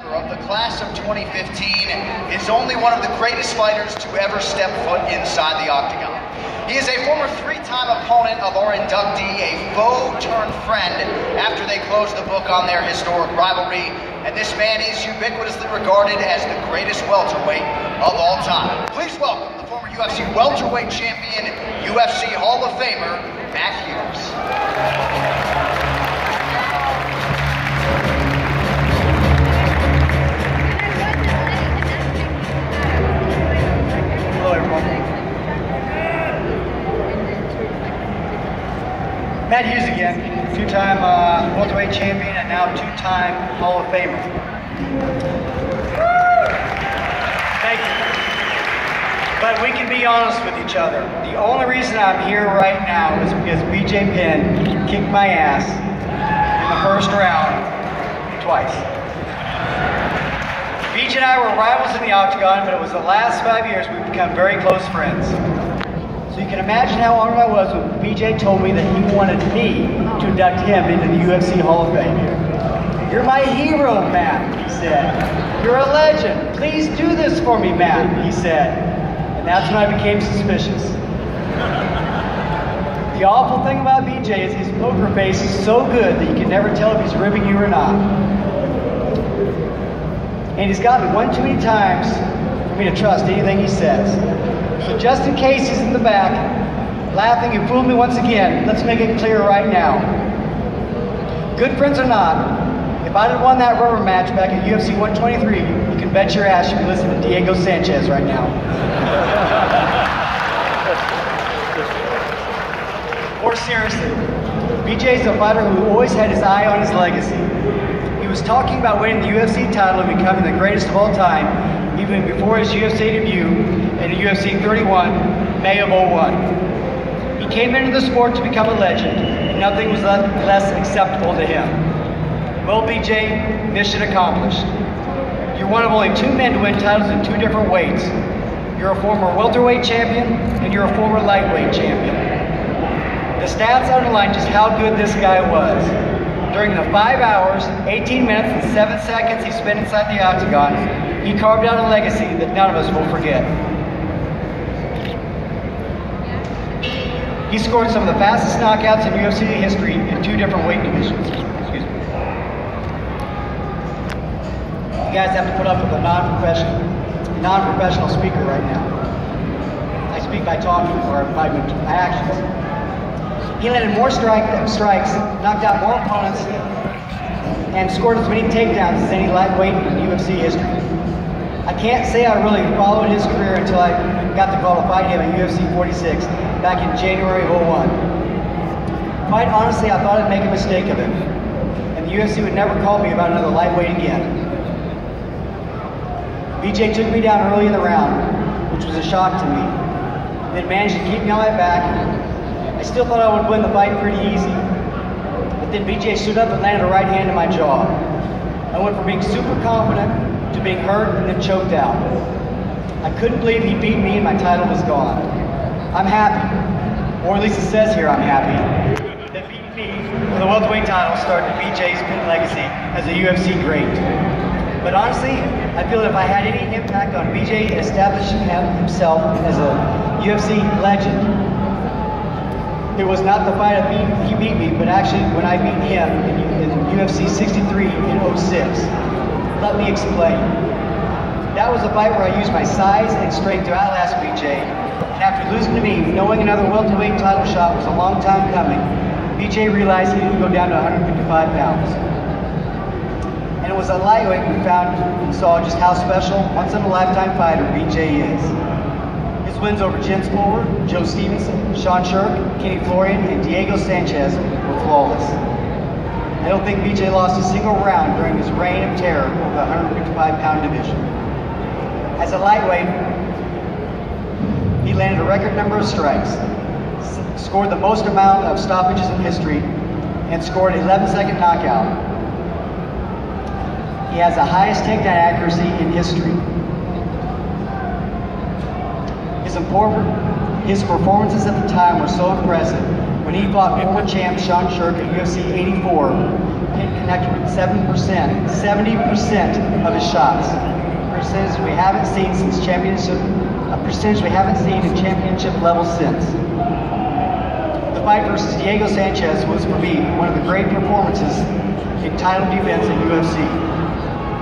Of the class of 2015 is only one of the greatest fighters to ever step foot inside the octagon. He is a former three-time opponent of our inductee, a foe-turned-friend after they closed the book on their historic rivalry, and this man is ubiquitously regarded as the greatest welterweight of all time. Please welcome the former UFC welterweight champion, UFC Hall of Famer, Matt Hughes. Matt Hughes again, two-time welterweight champion and now two-time Hall of Famer. Thank you. But we can be honest with each other. The only reason I'm here right now is because BJ Penn kicked my ass in the first round twice. BJ and I were rivals in the octagon, but it was the last 5 years we've become very close friends. So you can imagine how honored I was when BJ told me that he wanted me to induct him into the UFC Hall of Fame. "You're my hero, Matt," he said. "You're a legend. Please do this for me, Matt," he said. And that's when I became suspicious. The awful thing about BJ is his poker face is so good that you can never tell if he's ribbing you or not. And he's got me one too many times for me to trust anything he says. So just in case he's in the back, laughing, "You fooled me once again," let's make it clear right now. Good friends or not, if I'd have won that rubber match back at UFC 123, you can bet your ass you'd be listening to Diego Sanchez right now. More seriously, BJ's a fighter who always had his eye on his legacy. He was talking about winning the UFC title and becoming the greatest of all time, even before his UFC debut in UFC 31, May of 01. He came into the sport to become a legend, and nothing was less acceptable to him. Well, BJ, mission accomplished. You're one of only two men to win titles in two different weights. You're a former welterweight champion, and you're a former lightweight champion. The stats underline just how good this guy was. During the 5 hours, 18 minutes, and 7 seconds he spent inside the octagon, he carved out a legacy that none of us will forget. He scored some of the fastest knockouts in UFC history in two different weight divisions. Excuse me. You guys have to put up with a non-professional speaker right now. I speak by talking or by actions. He landed more strikes, knocked out more opponents, and scored as many takedowns as any lightweight in UFC history. I can't say I really followed his career until I got the call to fight him at UFC 46 back in January of 01. Quite honestly, I thought I'd make a mistake of it, and the UFC would never call me about another lightweight again. BJ took me down early in the round, which was a shock to me, then managed to keep me on my back. I still thought I would win the fight pretty easy, but then BJ stood up and landed a right hand in my jaw. I went from being super confident to being hurt and then choked out. I couldn't believe he beat me and my title was gone. I'm happy, or at least it says here I'm happy, that beating me for the welterweight title started BJ's legacy as a UFC great. But honestly, I feel that if I had any impact on BJ establishing himself as a UFC legend, it was not the fight he beat me, but actually when I beat him in UFC 63 in 06. Let me explain. That was a fight where I used my size and strength to outlast BJ, and after losing to me, knowing another welterweight title shot was a long time coming, BJ realized he didn't go down to 155 pounds. And it was a lightweight we found and saw just how special, once-in-a-lifetime fighter BJ is. His wins over Jens Pulver, Joe Stevenson, Sean Shirk, Kenny Florian, and Diego Sanchez were flawless. I don't think BJ lost a single round during his reign of terror over the 155-pound division. As a lightweight, he landed a record number of strikes, scored the most amount of stoppages in history, and scored an 11-second knockout. He has the highest takedown accuracy in history. His performances at the time were so impressive. When he fought former champ Sean Shirk at UFC 84, Penn connected with 70% of his shots. A percentage we haven't seen since championship, a percentage we haven't seen in championship level since. The fight versus Diego Sanchez was, for me, one of the great performances in title defense in UFC.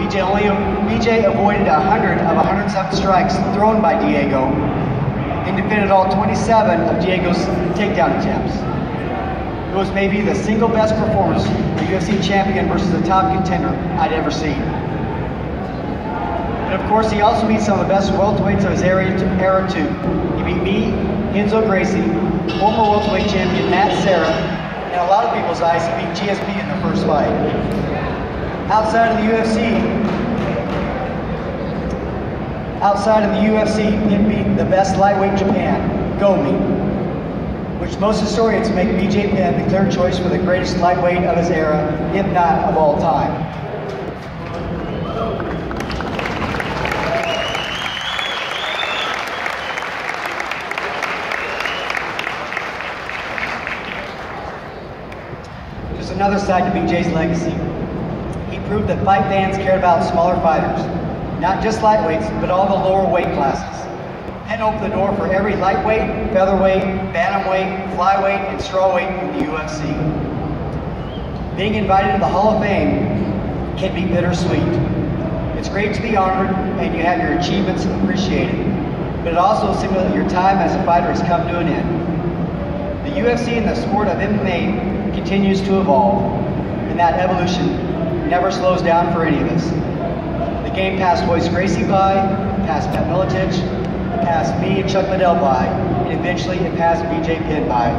BJ avoided 100 of 107 strikes thrown by Diego and defended all 27 of Diego's takedown attempts. It was maybe the single best performance of a UFC champion versus a top contender I'd ever seen. And of course, he also beat some of the best welterweights of his era too. He beat me, Enzo Gracie, former welterweight champion Matt Serra, and a lot of people's eyes, he beat GSP in the first fight. Outside of the UFC, he beat the best lightweight in Japan, Gomi, which most historians make BJ Penn the clear choice for the greatest lightweight of his era, if not of all time. There's another side to BJ's legacy. He proved that fight fans cared about smaller fighters, not just lightweights, but all the lower weight classes. Penn opened the door for every lightweight, featherweight, bantamweight, flyweight, and strawweight in the UFC. Being invited to the Hall of Fame can be bittersweet. It's great to be honored and you have your achievements appreciated, but it also signals that your time as a fighter has come to an end. The UFC and the sport of MMA continues to evolve, and that evolution never slows down for any of us. The game passed Royce Gracie by, passed Pat Miletich, it passed me and Chuck Liddell by, and eventually it passed BJ Penn by.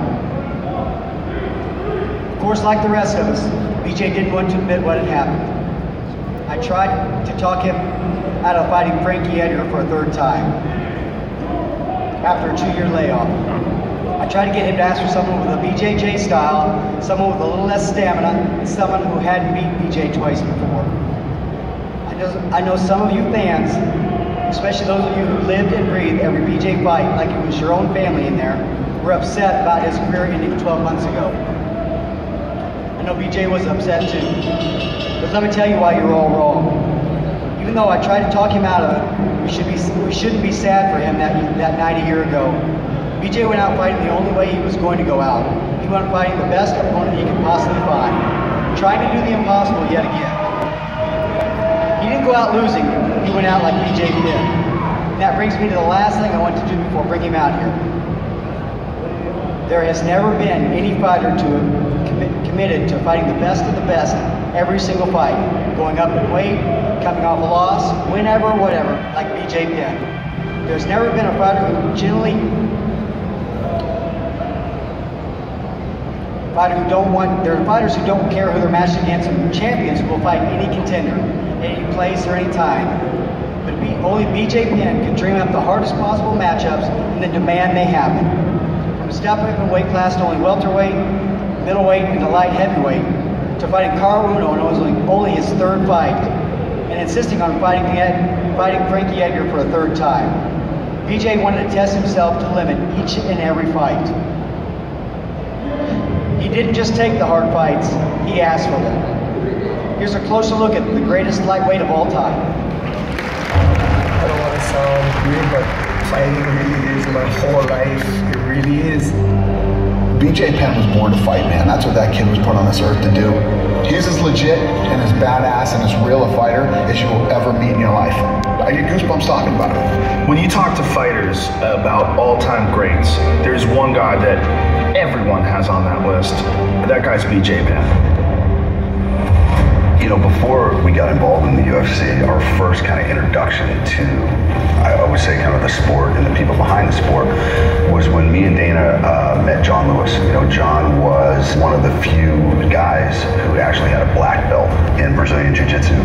Of course, like the rest of us, BJ didn't want to admit what had happened. I tried to talk him out of fighting Frankie Edgar for a third time after a 2-year layoff. I tried to get him to ask for someone with a BJJ style, someone with a little less stamina, and someone who hadn't beat BJ twice before. I know some of you fans, especially those of you who lived and breathed every BJ fight like it was your own family in there, were upset about his career ending 12 months ago. I know BJ was upset too, but let me tell you why you're all wrong. Even though I tried to talk him out of it, we shouldn't be sad for him that night a year ago. BJ went out fighting the only way he was going to go out. He went fighting the best opponent he could possibly find, trying to do the impossible yet again. He didn't go out losing, he went out like BJ did. And that brings me to the last thing I want to do before bringing him out here. There has never been any fighter committed to fighting the best of the best every single fight, going up in weight, coming off a loss, whenever, whatever, like BJ Penn. There's never been a fighter who there are fighters who don't care who they're matched against, and champions who will fight any contender, at any place or any time. But only BJ Penn can dream up the hardest possible matchups and then demand they happen. From stepping up in weight class to only welterweight, middleweight, and to light heavyweight, to fighting Carl Uno in only his third fight, and insisting on fighting Frankie Edgar for a third time. BJ wanted to test himself to the limit each and every fight. He didn't just take the hard fights, he asked for them. Here's a closer look at the greatest lightweight of all time. I don't want to sound weird, but fighting really is my whole life. It really is. BJ Penn was born to fight, man. That's what that kid was put on this earth to do. He's as legit and as badass and as real a fighter as you will ever meet in your life. I get goosebumps talking about it. When you talk to fighters about all-time greats, there's one guy that everyone has on that list. That guy's BJ Penn. You know, before we got involved in the UFC, our first kind of introduction to, I would say, kind of the sport and the people behind the sport was when me and Dana met John Lewis. You know, John was one of the few guys who actually had a black belt in Brazilian Jiu-Jitsu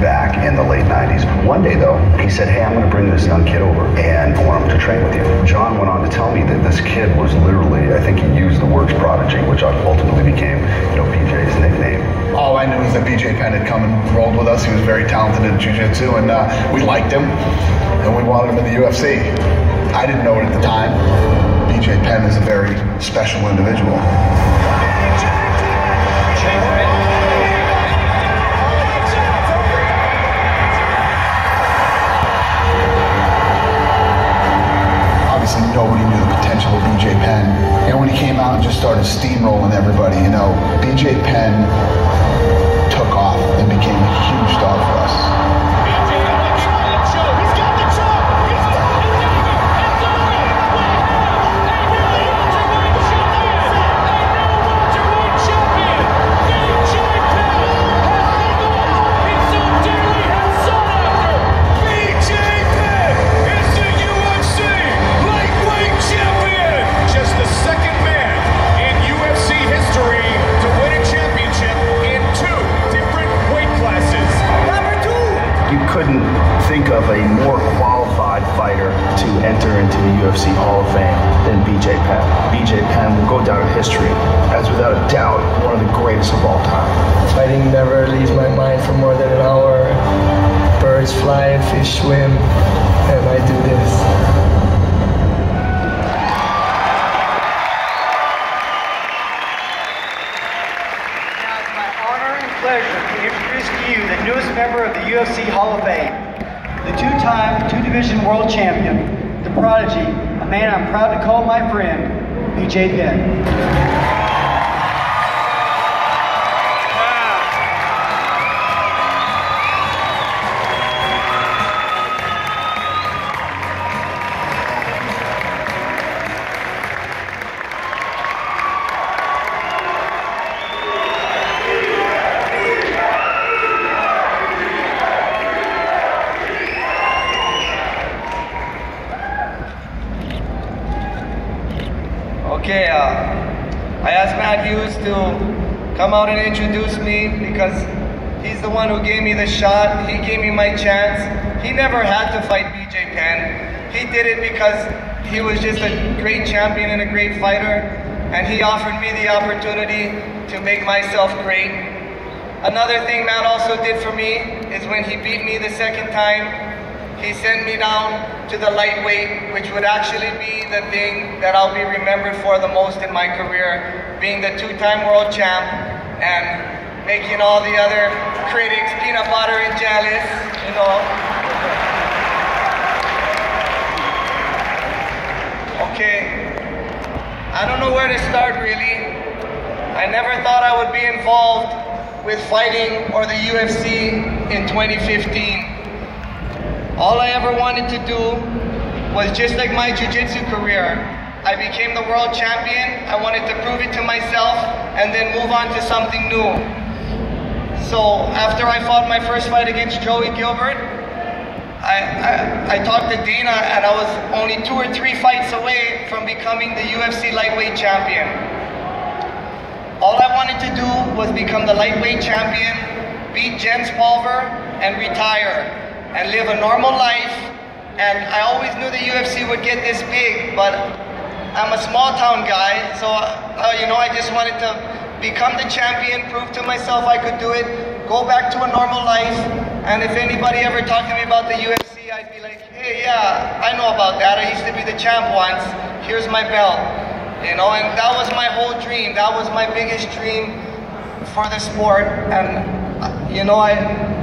back in the late 90s. One day, though, he said, hey, I'm going to bring this young kid over and I want him to train with you. John went on to tell me that this kid was literally, I think he used the words prodigy, which ultimately became, you know, BJ's nickname. All I knew is that BJ Penn had come and rolled with us. He was very talented in jiu-jitsu, and we liked him, and we wanted him in the UFC. I didn't know it at the time. BJ Penn is a very special individual. steamrolling everybody. You know, BJ Penn took off and became a huge star for us. Couldn't think of a more qualified fighter to enter into the UFC Hall of Fame than BJ Penn. BJ Penn will go down in history as, without a doubt, one of the greatest of all time. Fighting never leaves my mind for more than an hour. Birds fly and fish swim, and I do this. Pleasure to introduce to you the newest member of the UFC Hall of Fame, the two-time, two-division world champion, the prodigy, a man I'm proud to call my friend, BJ Penn. Okay, I asked Matt Hughes to come out and introduce me because he's the one who gave me the shot. He gave me my chance. He never had to fight BJ Penn. He did it because he was just a great champion and a great fighter, and he offered me the opportunity to make myself great. Another thing Matt also did for me is when he beat me the second time, he sent me down to the lightweight, which would actually be the thing that I'll be remembered for the most in my career, being the two-time world champ and making all the other critics peanut butter and jealous, you know. Okay, I don't know where to start really. I never thought I would be involved with fighting or the UFC in 2015. All I ever wanted to do was just like my jiu-jitsu career. I became the world champion. I wanted to prove it to myself and then move on to something new. So after I fought my first fight against Joey Gilbert, I talked to Dana and I was only 2 or 3 fights away from becoming the UFC lightweight champion. All I wanted to do was become the lightweight champion, beat Jens Pulver and retire and live a normal life. And I always knew the UFC would get this big, but I'm a small town guy, so you know, I just wanted to become the champion, prove to myself I could do it, go back to a normal life. And if anybody ever talked to me about the UFC, I'd be like, hey, yeah, I know about that. I used to be the champ once. Here's my belt. You know, and that was my whole dream. That was my biggest dream for the sport. And you know,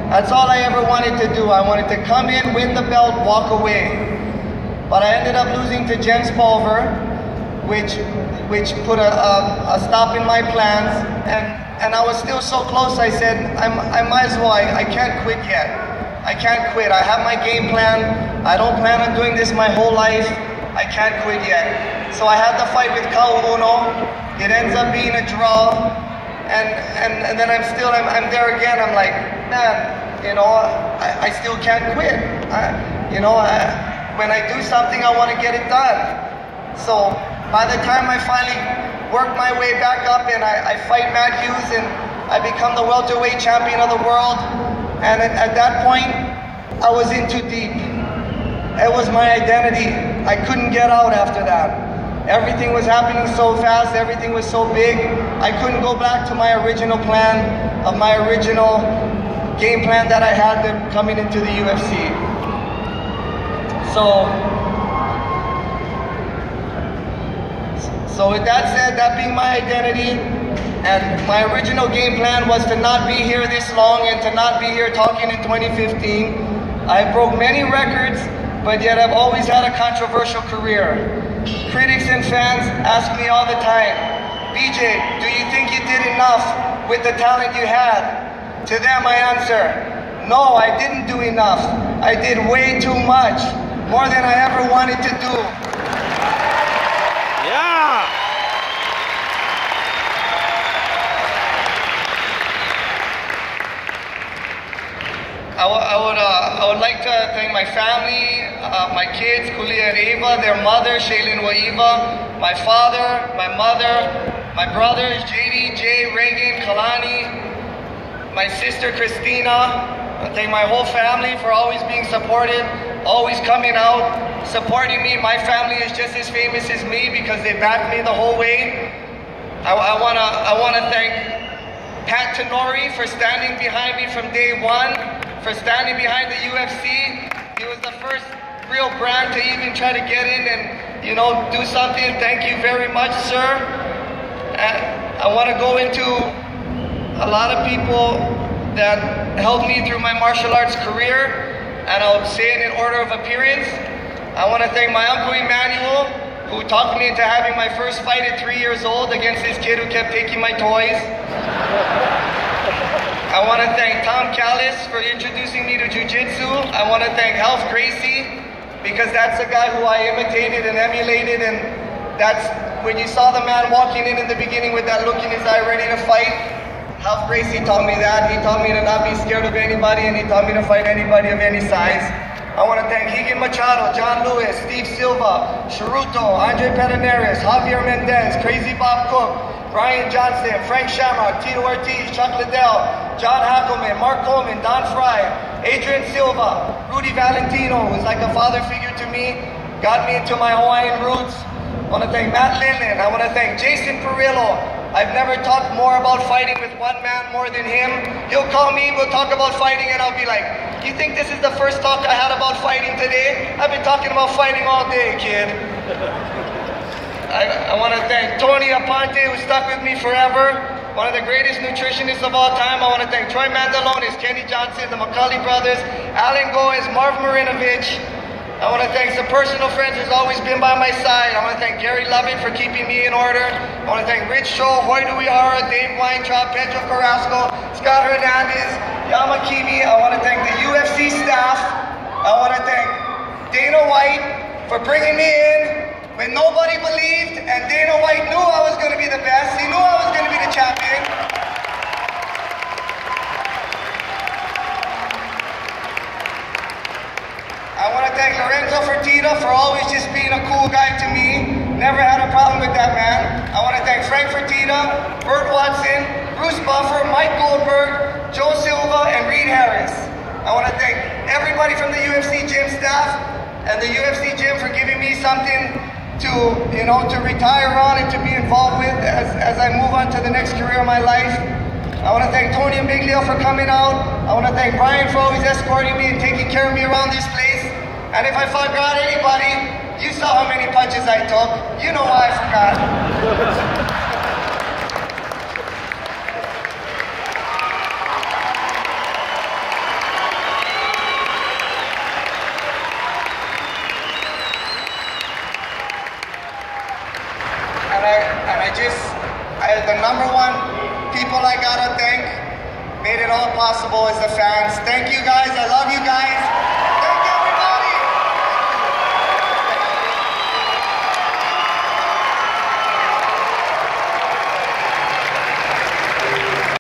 that's all I ever wanted to do. I wanted to come in, win the belt, walk away. But I ended up losing to Jens Pulver, which put a stop in my plans. And I was still so close, I said, I might as well, I can't quit yet. I can't quit. I have my game plan. I don't plan on doing this my whole life. I can't quit yet. So I had the fight with Kao Uno. It ends up being a draw. And then I'm there again. I'm like, man, you know, I still can't quit. When I do something, I want to get it done. So by the time I finally work my way back up and I fight Matt Hughes and I become the welterweight champion of the world, and at that point, I was in too deep. It was my identity. I couldn't get out after that. Everything was happening so fast, everything was so big, I couldn't go back to my original plan, of my original game plan that I had coming into the UFC. So with that said, that being my identity, and my original game plan was to not be here this long and to not be here talking in 2015. I broke many records, but yet I've always had a controversial career. Critics and fans ask me all the time, BJ, do you think you did enough with the talent you had? To them I answer, no, I didn't do enough. I did way too much, more than I ever wanted to do. Yeah! I would like to thank my family, my kids, Kulia and Ava, their mother, Shaylin Waiva, my father, my mother, my brothers, JD, Jay, Reagan, Kalani, my sister, Christina. I thank my whole family for always being supportive, always coming out, supporting me. My family is just as famous as me because they backed me the whole way. I wanna thank Pat Tenori for standing behind me from day one, for standing behind the UFC. He was the first real brand to even try to get in and, you know, do something. Thank you very much, sir. And I want to go into a lot of people that helped me through my martial arts career, and I'll say it in order of appearance. I want to thank my uncle Emmanuel, who talked me into having my first fight at 3 years old against this kid who kept taking my toys. I want to thank Tom Callis for introducing me to Jiu-Jitsu. I want to thank Ralph Gracie, because that's the guy who I imitated and emulated, and that's when you saw the man walking in the beginning with that look in his eye ready to fight. Ralph Gracie taught me that. He taught me to not be scared of anybody, and he taught me to fight anybody of any size. I want to thank Higan Machado, John Lewis, Steve Silva, Sharuto, Andre Pederneiras, Javier Mendez, Crazy Bob Cook, Brian Johnson, Frank Shamrock, Tito Ortiz, Chuck Liddell, John Hackelman, Mark Coleman, Don Fry, Adrian Silva, Rudy Valentino, who's like a father figure to me, got me into my Hawaiian roots. I want to thank Matt Lindland. I want to thank Jason Perillo. I've never talked more about fighting with one man more than him. He'll call me, we'll talk about fighting, and I'll be like, you think this is the first talk I had about fighting today? I've been talking about fighting all day, kid. I want to thank Tony Aponte, who stuck with me forever. One of the greatest nutritionists of all time. I want to thank Troy Mandalonis, Kenny Johnson, the McCauley brothers, Alan Goes, Marv Marinovich. I want to thank some personal friends who's always been by my side. I want to thank Gary Lovett for keeping me in order. I want to thank Rich Scholl, Hoy Uehara, Dave Weintraub, Pedro Carrasco, Scott Hernandez, Yama Kimi. I want to thank the UFC staff. I want to thank Dana White for bringing me in when nobody believed, and Dana White knew I was going to be the best. He knew I was going to be the champion. I want to thank Lorenzo Fertitta for always just being a cool guy to me. Never had a problem with that man. I want to thank Frank Fertitta, Burt Watson, Bruce Buffer, Mike Goldberg, Joe Silva, and Reed Harris. I want to thank everybody from the UFC gym staff and the UFC gym for giving me something to, you know, to retire on and to be involved with as I move on to the next career of my life. I want to thank Tony Ambiglio for coming out. I want to thank Brian for always escorting me and taking care of me around this place. And if I forgot anybody, you saw how many punches I took. You know why I forgot. The number one people I gotta thank, made it all possible is the fans. Thank you guys. I love you guys.